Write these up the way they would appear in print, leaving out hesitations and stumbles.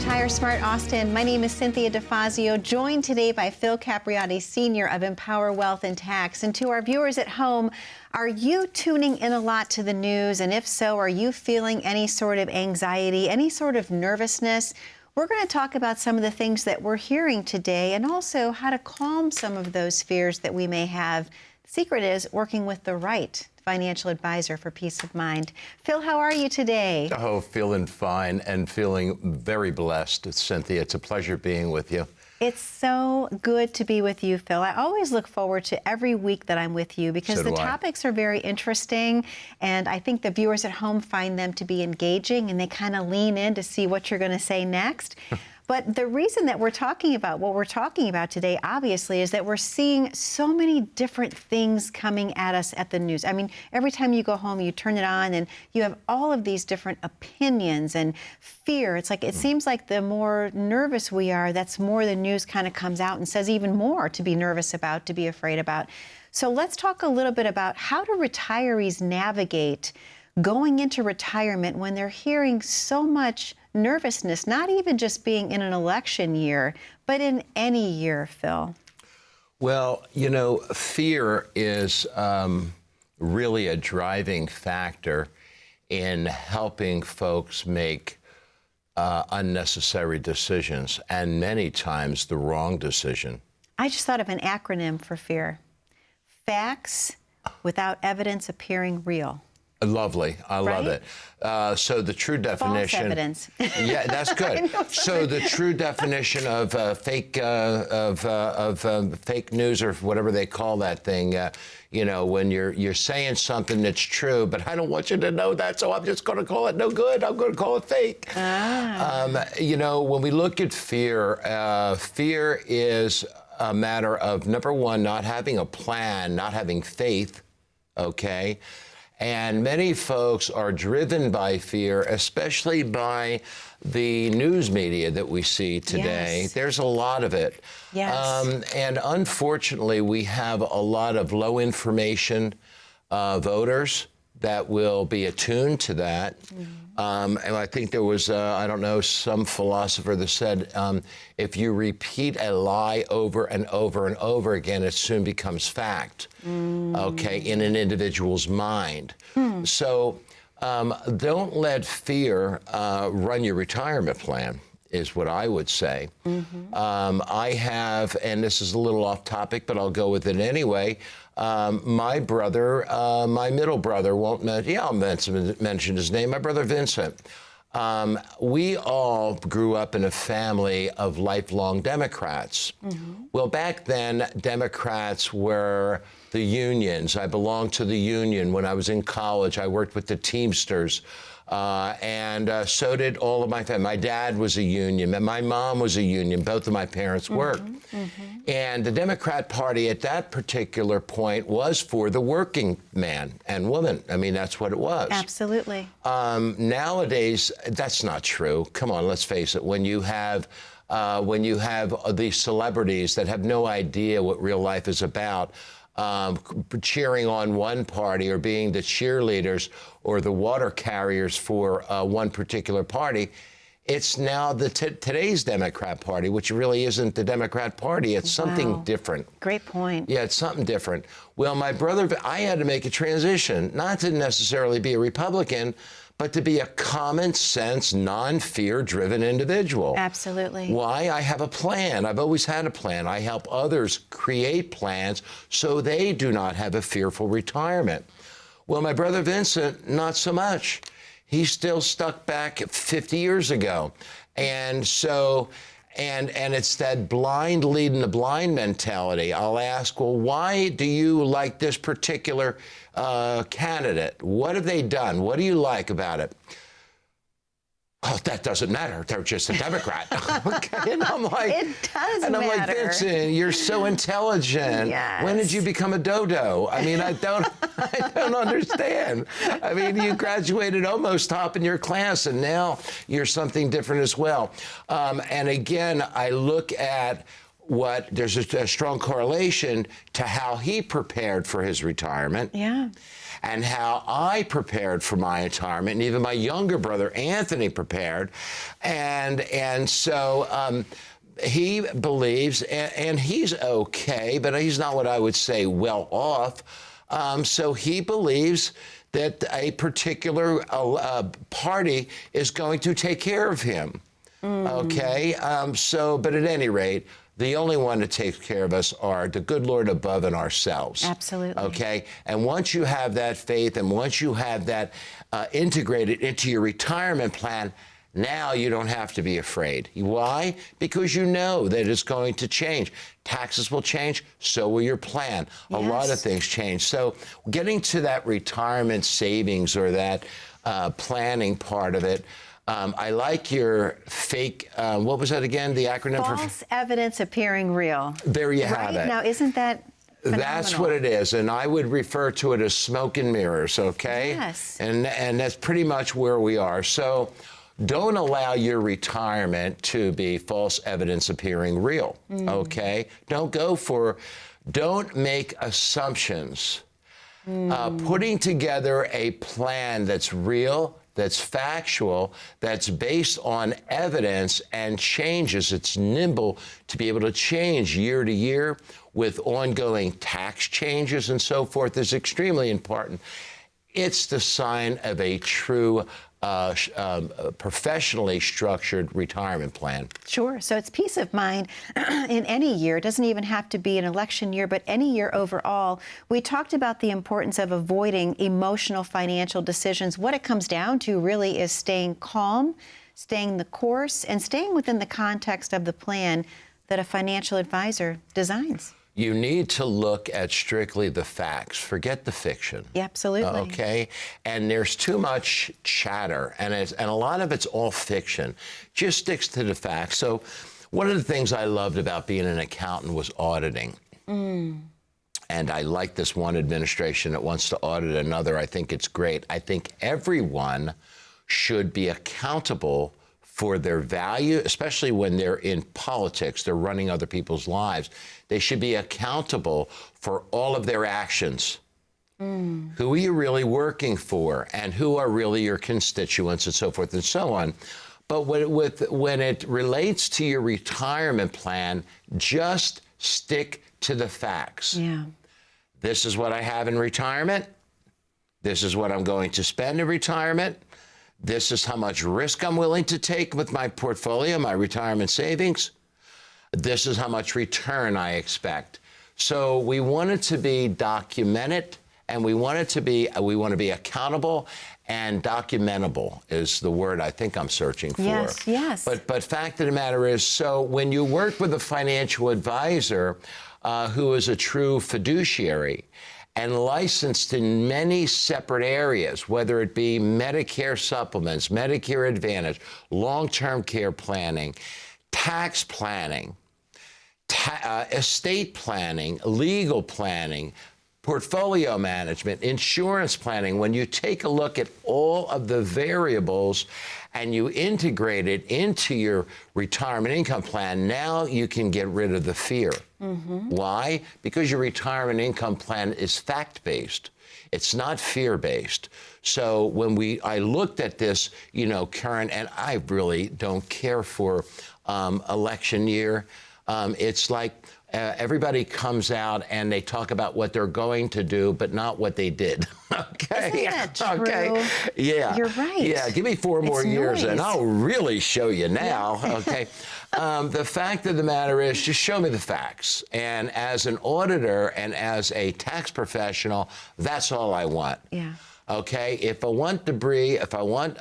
Retire Smart Austin. My name is Cynthia DeFazio, joined today by Phil Capriotti, Senior of Empower Wealth and Tax. And to our viewers at home, are you tuning in a lot to the news? And if so, are you feeling any sort of anxiety, any sort of nervousness? We're going to talk about some of the things that we're hearing today and also how to calm some of those fears that we may have. The secret is working with the right financial advisor for peace of mind. Phil, how are you today? Oh, feeling fine and feeling very blessed, Cynthia. It's a pleasure being with you. It's so good to be with you, Phil. I always look forward to every week that I'm with you because the topics are very interesting, and I think the viewers at home find them to be engaging, and they kind of lean in to see what you're going to say next. But the reason that we're talking about what we're talking about today, obviously, is that we're seeing so many different things coming at us at the news. I mean, every time you go home, you turn it on and you have all of these different opinions and fear. It's like, it seems like the more nervous we are, that's more the news kind of comes out and says even more to be nervous about, to be afraid about. So let's talk a little bit about how do retirees navigate going into retirement when they're hearing so much nervousness, not even just being in an election year, but in any year, Phil? Well, you know, fear is really a driving factor in helping folks make unnecessary decisions, and many times the wrong decision. I just thought of an acronym for fear. Facts without evidence appearing real. Lovely. I love it. So the true definition. False evidence. Yeah, that's good. So the true definition of fake news, or whatever they call that thing, you know, when you're saying something that's true, but I don't want you to know that, so I'm just going to call it no good. I'm going to call it fake. You know, when we look at fear, fear is a matter of, number one, not having a plan, not having faith. Okay. And many folks are driven by fear, especially by the news media that we see today. Yes. There's a lot of it. Yes. And unfortunately, we have a lot of low information voters that will be attuned to that. And I think there was, I don't know, some philosopher that said, if you repeat a lie over and over and over again, it soon becomes fact, okay, in an individual's mind. So don't let fear run your retirement plan, is what I would say. I have, and this is a little off topic, but I'll go with it anyway. My brother, my middle brother, I'll mention his name, my brother Vincent. We all grew up in a family of lifelong Democrats. Well, back then, Democrats were the unions. I belonged to the union. When I was in college, I worked with the Teamsters. And so did all of my family. My dad was a union, and my mom was a union. Both of my parents worked. And the Democrat Party at that particular point was for the working man and woman. I mean, that's what it was. Absolutely. Nowadays, that's not true. Come on, let's face it. When you have these celebrities that have no idea what real life is about, cheering on one party or being the cheerleaders or the water carriers for one particular party, it's now the today's Democrat Party, which really isn't the Democrat Party. It's something different. Great point. Yeah, it's something different. Well, my brother, I had to make a transition, not to necessarily be a Republican, but to be a common sense, non-fear driven individual. Absolutely. Why? I have a plan. I've always had a plan. I help others create plans so they do not have a fearful retirement. Well, my brother Vincent, not so much. He's still stuck back 50 years ago. And so, and it's that blind leading the blind mentality. I'll ask, well, why do you like this particular candidate? What have they done? What do you like about it? Oh, that doesn't matter. They're just a Democrat. Okay, and I'm like, it does and I'm matter. like, Vincent, you're so intelligent. Yes. When did you become a dodo? I mean, I don't understand. I mean, you graduated almost top in your class, and now you're something different as well. And again, I look at there's a strong correlation to how he prepared for his retirement. Yeah. And how I prepared for my retirement, and even my younger brother Anthony prepared, and so he believes, and he's okay, but he's not what I would say well off. So he believes that a particular party is going to take care of him. Okay, but at any rate, the only one that takes care of us are the good Lord above and ourselves. Absolutely. Okay, and once you have that faith and once you have that integrated into your retirement plan, now you don't have to be afraid. Why? Because you know that it's going to change. Taxes will change, so will your plan. A lot of things change. So getting to that retirement savings or that planning part of it, I like your fake, what was that again, the acronym for? False evidence appearing real. There you have it. Now, isn't that phenomenal? That's what it is, and I would refer to it as smoke and mirrors, okay? Yes. And that's pretty much where we are. So don't allow your retirement to be false evidence appearing real, okay? Don't make assumptions. Putting together a plan that's real, that's factual, that's based on evidence and changes. It's nimble to be able to change year to year with ongoing tax changes and so forth is extremely important. It's the sign of a true professionally structured retirement plan. Sure. So it's peace of mind in any year. It doesn't even have to be an election year, but any year overall. We talked about the importance of avoiding emotional financial decisions. What it comes down to really is staying calm, staying the course, and staying within the context of the plan that a financial advisor designs. You need to look at strictly the facts. Forget the fiction. Yeah, absolutely. Okay? And there's too much chatter, and a lot of it's all fiction. Just sticks to the facts. So one of the things I loved about being an accountant was auditing. And I like this one administration that wants to audit another. I think it's great. I think everyone should be accountable for their value, especially when they're in politics, they're running other people's lives. They should be accountable for all of their actions. Who are you really working for, and who are really your constituents, and so forth and so on. But when it relates to your retirement plan, just stick to the facts. Yeah. This is what I have in retirement. This is what I'm going to spend in retirement. This is how much risk I'm willing to take with my portfolio, my retirement savings. This is how much return I expect. So we want it to be documented, and we want to be accountable, and documentable is the word I think I'm searching for. Yes, yes. But fact of the matter is, so when you work with a financial advisor who is a true fiduciary, and licensed in many separate areas, whether it be Medicare supplements, Medicare Advantage, long-term care planning, tax planning, estate planning, legal planning, portfolio management, insurance planning. When you take a look at all of the variables and you integrate it into your retirement income plan, now you can get rid of the fear. Why? Because your retirement income plan is fact-based. It's not fear-based. So when I looked at this, current, and I really don't care for election year. It's like everybody comes out and they talk about what they're going to do, but not what they did. Okay. Isn't that true? Okay. Yeah. You're right. Yeah. Give me 4 more years and I'll really show you now. Yeah. Okay. The fact of the matter is, just show me the facts. And as an auditor and as a tax professional, that's all I want. Yeah. Okay, if I want debris, if I want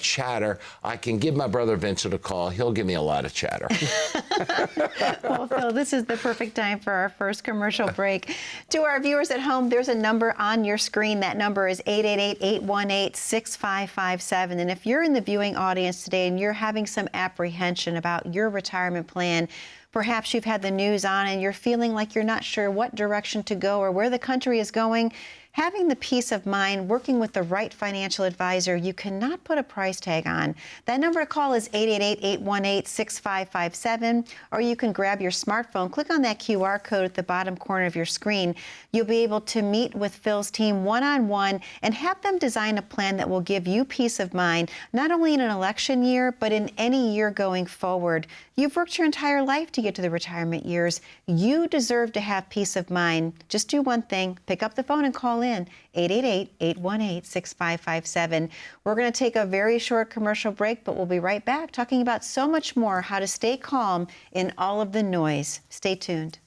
chatter, I can give my brother Vincent a call. He'll give me a lot of chatter. Well, Phil, this is the perfect time for our first commercial break. To our viewers at home, there's a number on your screen. That number is 888-818-6557. And if you're in the viewing audience today and you're having some apprehension about your retirement plan, perhaps you've had the news on and you're feeling like you're not sure what direction to go or where the country is going, Having the peace of mind, working with the right financial advisor, you cannot put a price tag on. That number to call is 888-818-6557, or you can grab your smartphone, click on that QR code at the bottom corner of your screen. You'll be able to meet with Phil's team one-on-one and have them design a plan that will give you peace of mind, not only in an election year, but in any year going forward. You've worked your entire life to get to the retirement years. You deserve to have peace of mind. Just do one thing, pick up the phone and call in, 888-818-6557. We're going to take a very short commercial break, but we'll be right back talking about so much more, how to stay calm in all of the noise. Stay tuned.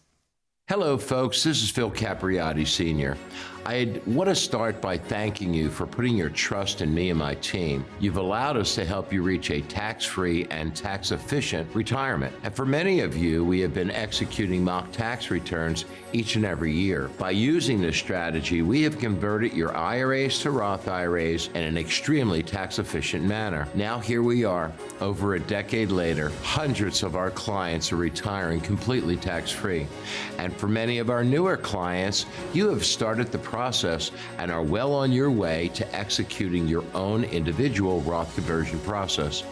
Hello, folks. This is Phil Capriotti, Sr. I want to start by thanking you for putting your trust in me and my team. You've allowed us to help you reach a tax-free and tax-efficient retirement. And for many of you, we have been executing mock tax returns each and every year. By using this strategy, we have converted your IRAs to Roth IRAs in an extremely tax-efficient manner. Now here we are, over a decade later, hundreds of our clients are retiring completely tax-free. And for many of our newer clients, you have started the process and are well on your way to executing your own individual Roth conversion process.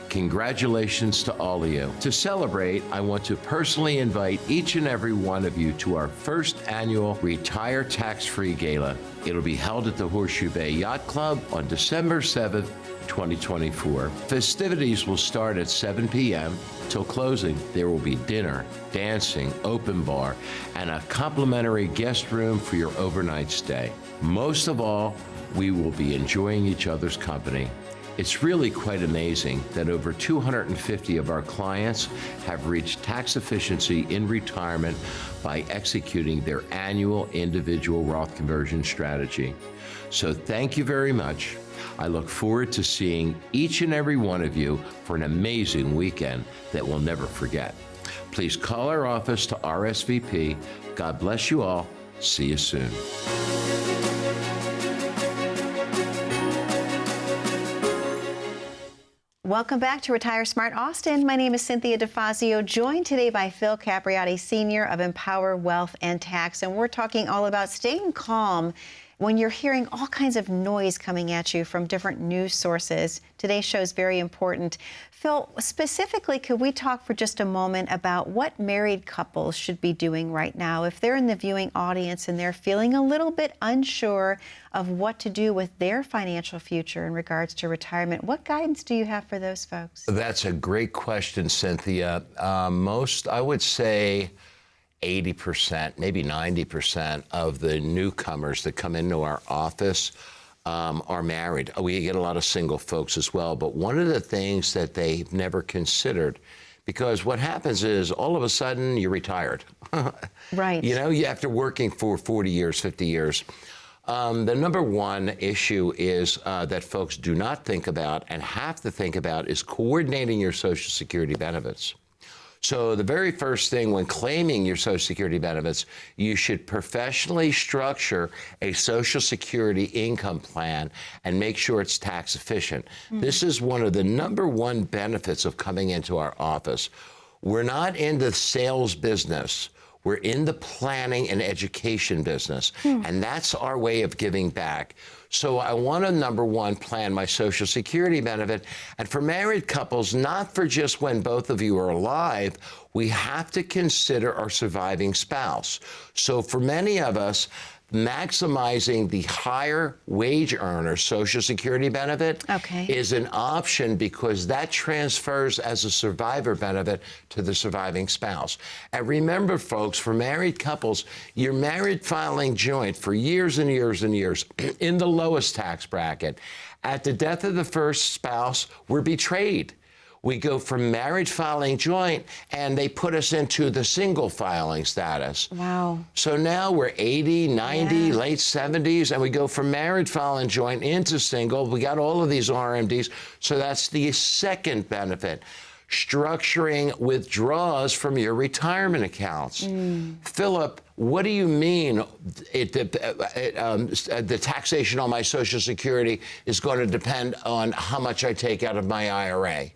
Congratulations to all of you. To celebrate, I want to personally invite each and every one of you to our first annual Retire Tax-Free Gala. It'll be held at the Horseshoe Bay Yacht Club on December 7th, 2024. Festivities will start at 7 p.m. Till closing. There will be dinner, dancing, open bar, and a complimentary guest room for your overnight stay. Most of all, we will be enjoying each other's company. It's really quite amazing that over 250 of our clients have reached tax efficiency in retirement by executing their annual individual Roth conversion strategy. So thank you very much. I look forward to seeing each and every one of you for an amazing weekend that we'll never forget. Please call our office to RSVP. God bless you all. See you soon. Welcome back to Retire Smart Austin. My name is Cynthia DeFazio, joined today by Phil Capriotti, Sr. of Empower Wealth and Tax, and we're talking all about staying calm when you're hearing all kinds of noise coming at you from different news sources. Today's show is very important. Phil, specifically, could we talk for just a moment about what married couples should be doing right now if they're in the viewing audience and they're feeling a little bit unsure of what to do with their financial future in regards to retirement? What guidance do you have for those folks? That's a great question, Cynthia. I would say 80%, maybe 90% of the newcomers that come into our office are married. We get a lot of single folks as well, but one of the things that they've never considered, because what happens is all of a sudden you're retired. Right. You know, after working for 40 years, 50 years. The number one issue is that folks do not think about and have to think about is coordinating your Social Security benefits. So the very first thing when claiming your Social Security benefits, you should professionally structure a Social Security income plan and make sure it's tax efficient. This is one of the number one benefits of coming into our office. We're not in the sales business. We're in the planning and education business, and that's our way of giving back. So I want to, number one, plan my Social Security benefit. And for married couples, not for just when both of you are alive, we have to consider our surviving spouse. So for many of us, maximizing the higher wage earner Social Security benefit is an option because that transfers as a survivor benefit to the surviving spouse. And remember, folks, for married couples, you're married filing joint for years and years and years in the lowest tax bracket. At the death of the first spouse, we're betrayed. We go from married filing joint, and they put us into the single filing status. Wow. So now we're 80, 90, late 70s, and we go from married filing joint into single. We got all of these RMDs. So that's the second benefit. Structuring withdrawals from your retirement accounts. Philip, what do you mean the taxation on my Social Security is going to depend on how much I take out of my IRA?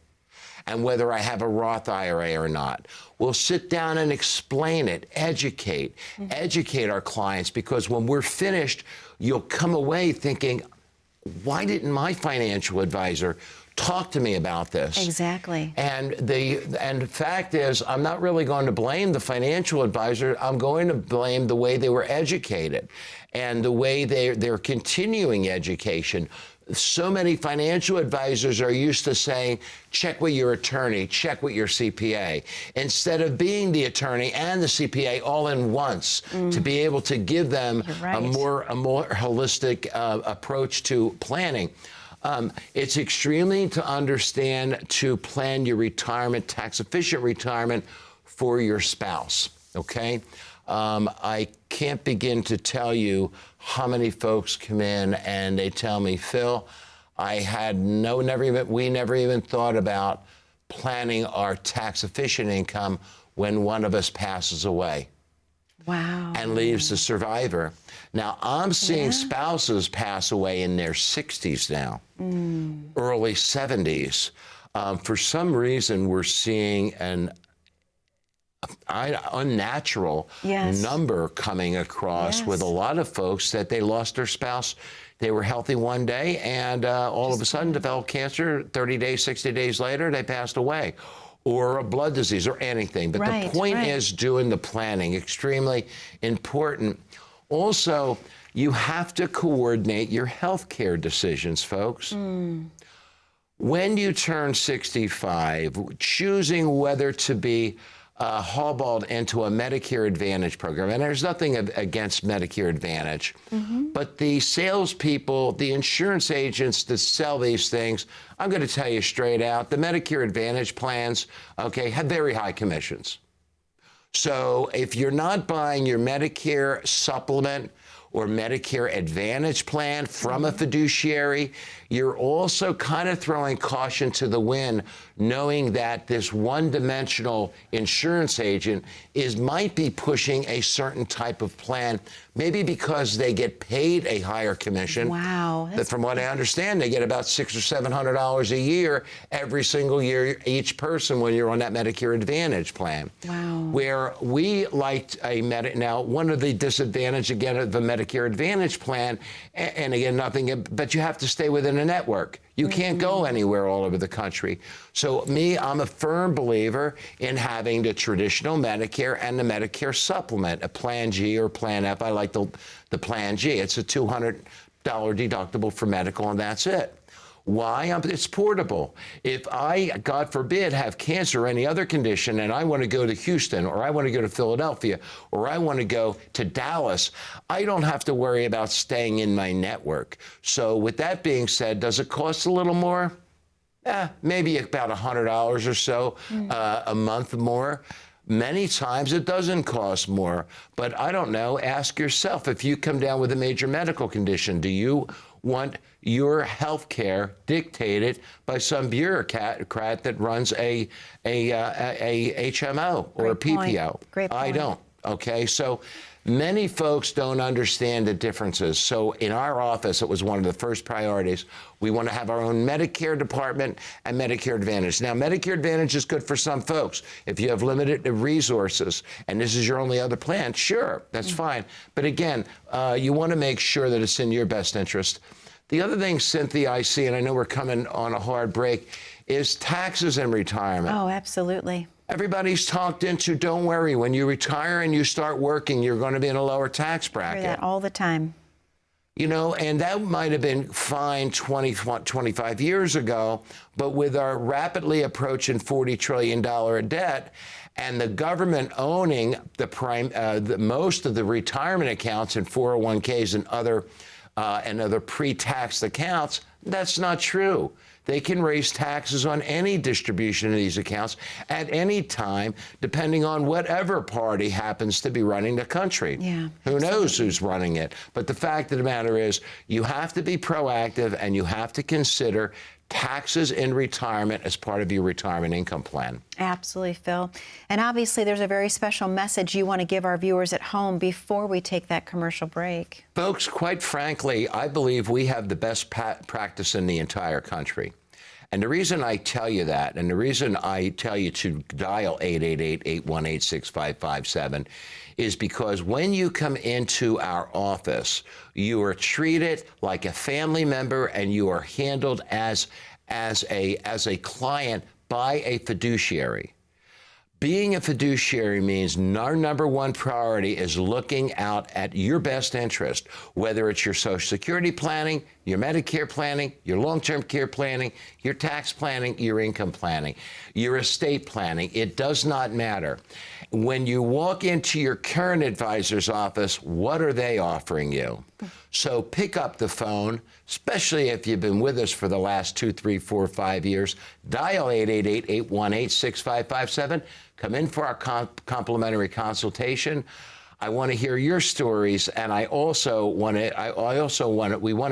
and whether I have a Roth IRA or not. We'll sit down and explain it, educate our clients, because when we're finished, you'll come away thinking, why didn't my financial advisor talk to me about this? Exactly. And the fact is, I'm not really going to blame the financial advisor. I'm going to blame the way they were educated and the way they're continuing education. So many financial advisors are used to saying, check with your attorney, check with your CPA, instead of being the attorney and the CPA all in once, to be able to give them a more holistic approach to planning. It's extremely to understand to plan your retirement, tax-efficient retirement for your spouse, okay? I can't begin to tell you how many folks come in and they tell me, Phil, we never even thought about planning our tax-efficient income when one of us passes away. Wow. And leaves the survivor. Now, I'm seeing spouses pass away in their 60s now, early 70s. For some reason, we're seeing an unnatural number coming across with a lot of folks that they lost their spouse. They were healthy one day and all of a sudden developed cancer. 30 days, 60 days later, they passed away. Or a blood disease or anything. But the point is doing the planning, extremely important. Also, you have to coordinate your health care decisions, folks. When you turn 65, choosing whether to be haulballed into a Medicare Advantage program, and there's nothing against Medicare Advantage, but the salespeople, the insurance agents that sell these things, I'm going to tell you straight out, the Medicare Advantage plans, okay, have very high commissions. So if you're not buying your Medicare supplement or Medicare Advantage plan from a fiduciary, you're also kind of throwing caution to the wind, knowing that this one-dimensional insurance agent might be pushing a certain type of plan, maybe because they get paid a higher commission. Wow. But from what I understand, they get about $600 or $700 a year every single year, each person, when you're on that Medicare Advantage plan. Wow. Where we liked now, one of the disadvantages, again, of the Medicare Advantage plan, and again, nothing, but you have to stay within a network. You can't go anywhere all over the country. So I'm a firm believer in having the traditional Medicare and the Medicare supplement, a Plan G or Plan F. I like the Plan G. It's a $200 deductible for medical, and that's it. Why? It's portable. If I, God forbid, have cancer or any other condition and I want to go to Houston, or I want to go to Philadelphia, or I want to go to Dallas, I don't have to worry about staying in my network. So with that being said, does it cost a little more? Maybe about $100 or so a month more. Many times it doesn't cost more, but I don't know. Ask yourself, if you come down with a major medical condition, do you want your health care dictated by some bureaucrat that runs a HMO or a PPO? Great point. I don't. Okay, so many folks don't understand the differences. So in our office, it was one of the first priorities. We want to have our own Medicare department and Medicare Advantage. Now, Medicare Advantage is good for some folks. If you have limited resources and this is your only other plan, sure, that's fine. But again, you want to make sure that it's in your best interest. The other thing, Cynthia, I see, and I know we're coming on a hard break, is taxes and retirement. Oh, absolutely. Everybody's talked into, don't worry, when you retire and you start working, you're going to be in a lower tax bracket. I hear that all the time. You know, and that might have been fine 25 years ago, but with our rapidly approaching $40 trillion debt and the government owning most of the retirement accounts and 401ks and other pre-taxed accounts, that's not true. They can raise taxes on any distribution of these accounts at any time, depending on whatever party happens to be running the country. Yeah, Who knows who's running it? But the fact of the matter is, you have to be proactive and you have to consider taxes in retirement as part of your retirement income plan. Absolutely, Phil. And obviously, there's a very special message you want to give our viewers at home before we take that commercial break. Folks, quite frankly, I believe we have the best practice in the entire country. And the reason I tell you that, and the reason I tell you to dial 888-818-6557, is because when you come into our office, you are treated like a family member and you are handled as a client by a fiduciary. Being a fiduciary means our number one priority is looking out at your best interest, whether it's your Social Security planning, your Medicare planning, your long-term care planning, your tax planning, your income planning, your estate planning. It does not matter. When you walk into your current advisor's office, what are they offering you? So pick up the phone, especially if you've been with us for the last 2, 3, 4, 5 years. Dial 888-818-6557. Come in for our complimentary consultation. I want to hear your stories, and we want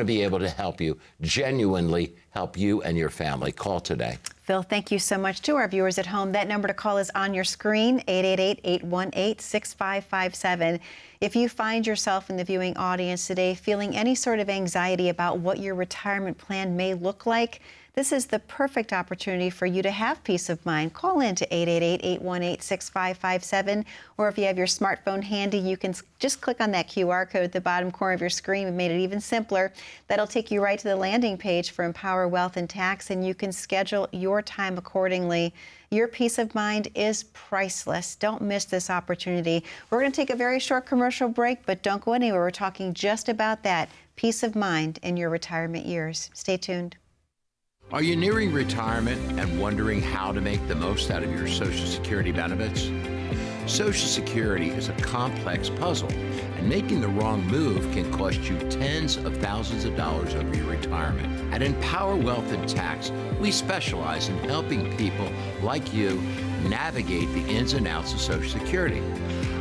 to be able to help you, genuinely help you and your family. Call today. Phil, thank you so much. To our viewers at home, that number to call is on your screen, 888-818-6557. If you find yourself in the viewing audience today feeling any sort of anxiety about what your retirement plan may look like, this is the perfect opportunity for you to have peace of mind. Call in to 888-818-6557, or if you have your smartphone handy, you can just click on that QR code at the bottom corner of your screen. We made it even simpler. That'll take you right to the landing page for Empower Wealth and Tax, and you can schedule your time accordingly. Your peace of mind is priceless. Don't miss this opportunity. We're going to take a very short commercial break, but don't go anywhere. We're talking just about that, peace of mind in your retirement years. Stay tuned. Are you nearing retirement and wondering how to make the most out of your Social Security benefits? Social Security is a complex puzzle, and making the wrong move can cost you tens of thousands of dollars over your retirement. At Empower Wealth and Tax, we specialize in helping people like you navigate the ins and outs of Social Security.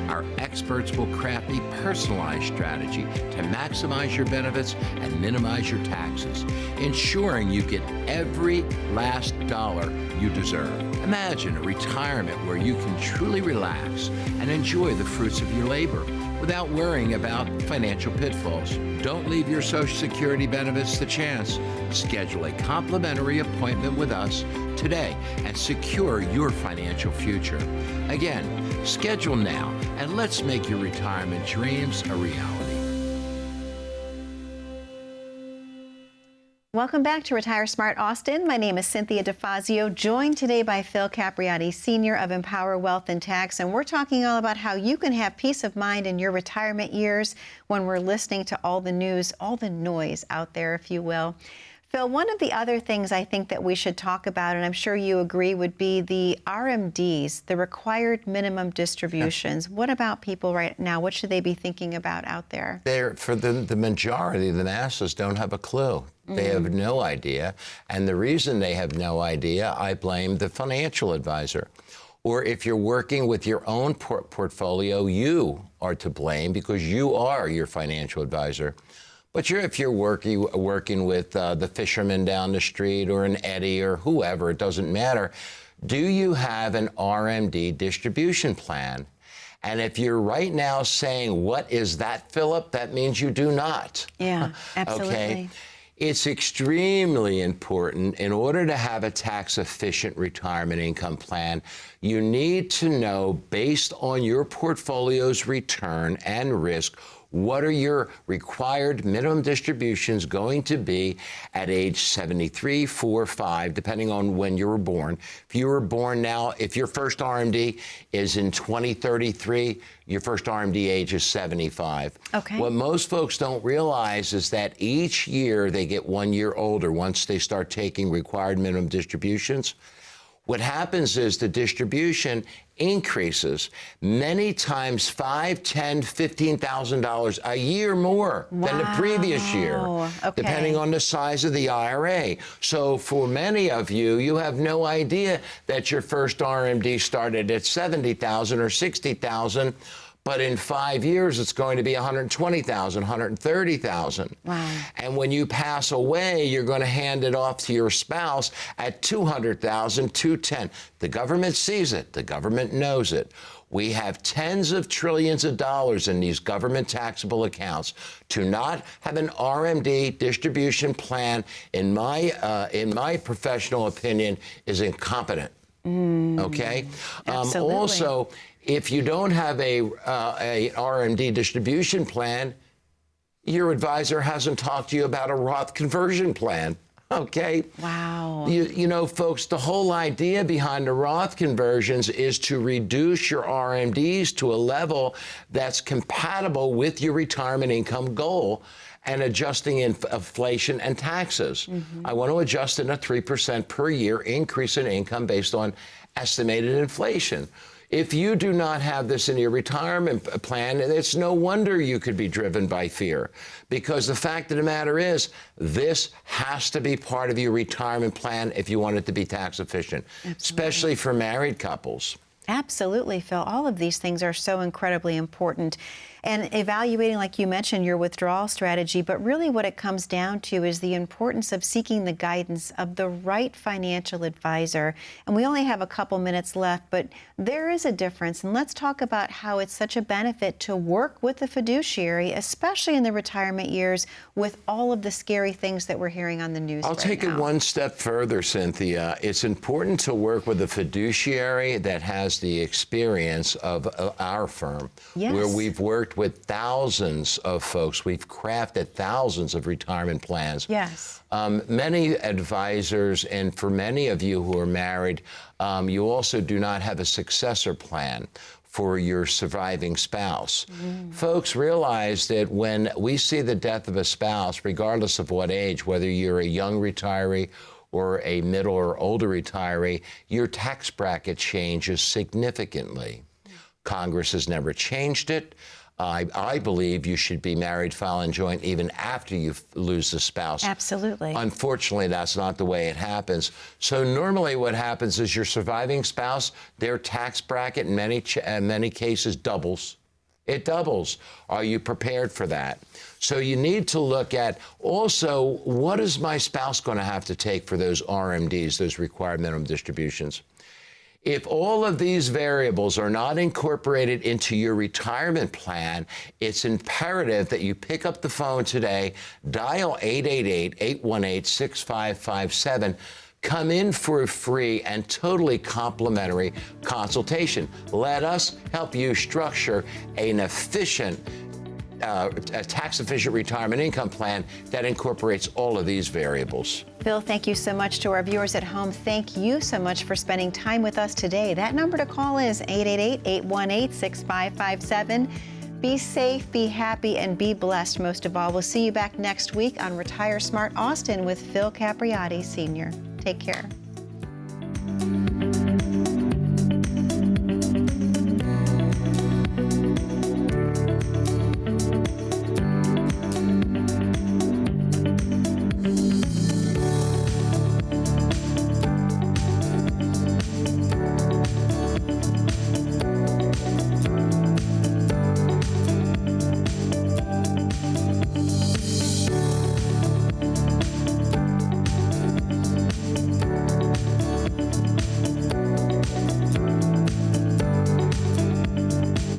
Our experts will craft a personalized strategy to maximize your benefits and minimize your taxes, ensuring you get every last dollar you deserve. Imagine a retirement where you can truly relax and enjoy the fruits of your labor without worrying about financial pitfalls. Don't leave your Social Security benefits to chance. Schedule a complimentary appointment with us today and secure your financial future. Again, schedule now and let's make your retirement dreams a reality. Welcome back to Retire Smart Austin. My name is Cynthia DeFazio, joined today by Phil Capriotti, Senior of Empower Wealth and Tax, and we're talking all about how you can have peace of mind in your retirement years when we're listening to all the news, all the noise out there, if you will. Phil, one of the other things I think that we should talk about, and I'm sure you agree, would be the RMDs, the required minimum distributions. What about people right now? What should they be thinking about out there? For the majority, the masses don't have a clue. They have no idea. And the reason they have no idea, I blame the financial advisor. Or if you're working with your own portfolio, you are to blame because you are your financial advisor. But if you're working with the fisherman down the street or an Eddie or whoever, it doesn't matter. Do you have an RMD distribution plan? And if you're right now saying, what is that, Philip? That means you do not. Yeah, absolutely. Okay? It's extremely important in order to have a tax-efficient retirement income plan. You need to know, based on your portfolio's return and risk, what are your required minimum distributions going to be at age 73, 4, 5, depending on when you were born. If you were born now, if your first RMD is in 2033, your first RMD age is 75. Okay. What most folks don't realize is that each year they get 1 year older once they start taking required minimum distributions. What happens is the distribution increases many times $5,000, $10,000, $15,000 a year more than the previous year, depending on the size of the IRA. So for many of you, you have no idea that your first RMD started at $70,000 or $60,000. But in 5 years, it's going to be $120,000, $130,000. Wow. And when you pass away, you're going to hand it off to your spouse at $200,000, $210,000. The government sees it. The government knows it. We have tens of trillions of dollars in these government taxable accounts. To not have an RMD distribution plan, in my professional opinion, is incompetent. Okay? Absolutely. Also, if you don't have a RMD distribution plan, your advisor hasn't talked to you about a Roth conversion plan. Okay? Wow. You know, folks, the whole idea behind the Roth conversions is to reduce your RMDs to a level that's compatible with your retirement income goal and adjusting inflation and taxes. I want to adjust in a 3% per year increase in income based on estimated inflation. If you do not have this in your retirement plan, it's no wonder you could be driven by fear. Because the fact of the matter is, this has to be part of your retirement plan if you want it to be tax efficient, especially for married couples. Absolutely, Phil. All of these things are so incredibly important. And evaluating, like you mentioned, your withdrawal strategy, but really what it comes down to is the importance of seeking the guidance of the right financial advisor. And we only have a couple minutes left, but there is a difference. And let's talk about how it's such a benefit to work with a fiduciary, especially in the retirement years, with all of the scary things that we're hearing on the news. I'll take it one step further, Cynthia. It's important to work with a fiduciary that has the experience of our firm, where we've worked with thousands of folks. We've crafted thousands of retirement plans. Yes. Many advisors, and for many of you who are married, you also do not have a successor plan for your surviving spouse. Folks, realize that when we see the death of a spouse, regardless of what age, whether you're a young retiree or a middle or older retiree, your tax bracket changes significantly. Congress has never changed it. I believe you should be married, filing joint even after you lose the spouse. Absolutely. Unfortunately, that's not the way it happens. So normally what happens is your surviving spouse, their tax bracket in many cases doubles. It doubles. Are you prepared for that? So you need to look at also, what is my spouse going to have to take for those RMDs, those required minimum distributions? If all of these variables are not incorporated into your retirement plan, it's imperative that you pick up the phone today, dial 888-818-6557, come in for a free and totally complimentary consultation. Let us help you structure an efficient, a tax-efficient retirement income plan that incorporates all of these variables. Phil, thank you so much. To our viewers at home, thank you so much for spending time with us today. That number to call is 888-818-6557. Be safe, be happy, and be blessed most of all. We'll see you back next week on Retire Smart Austin with Phil Capriotti, Sr. Take care.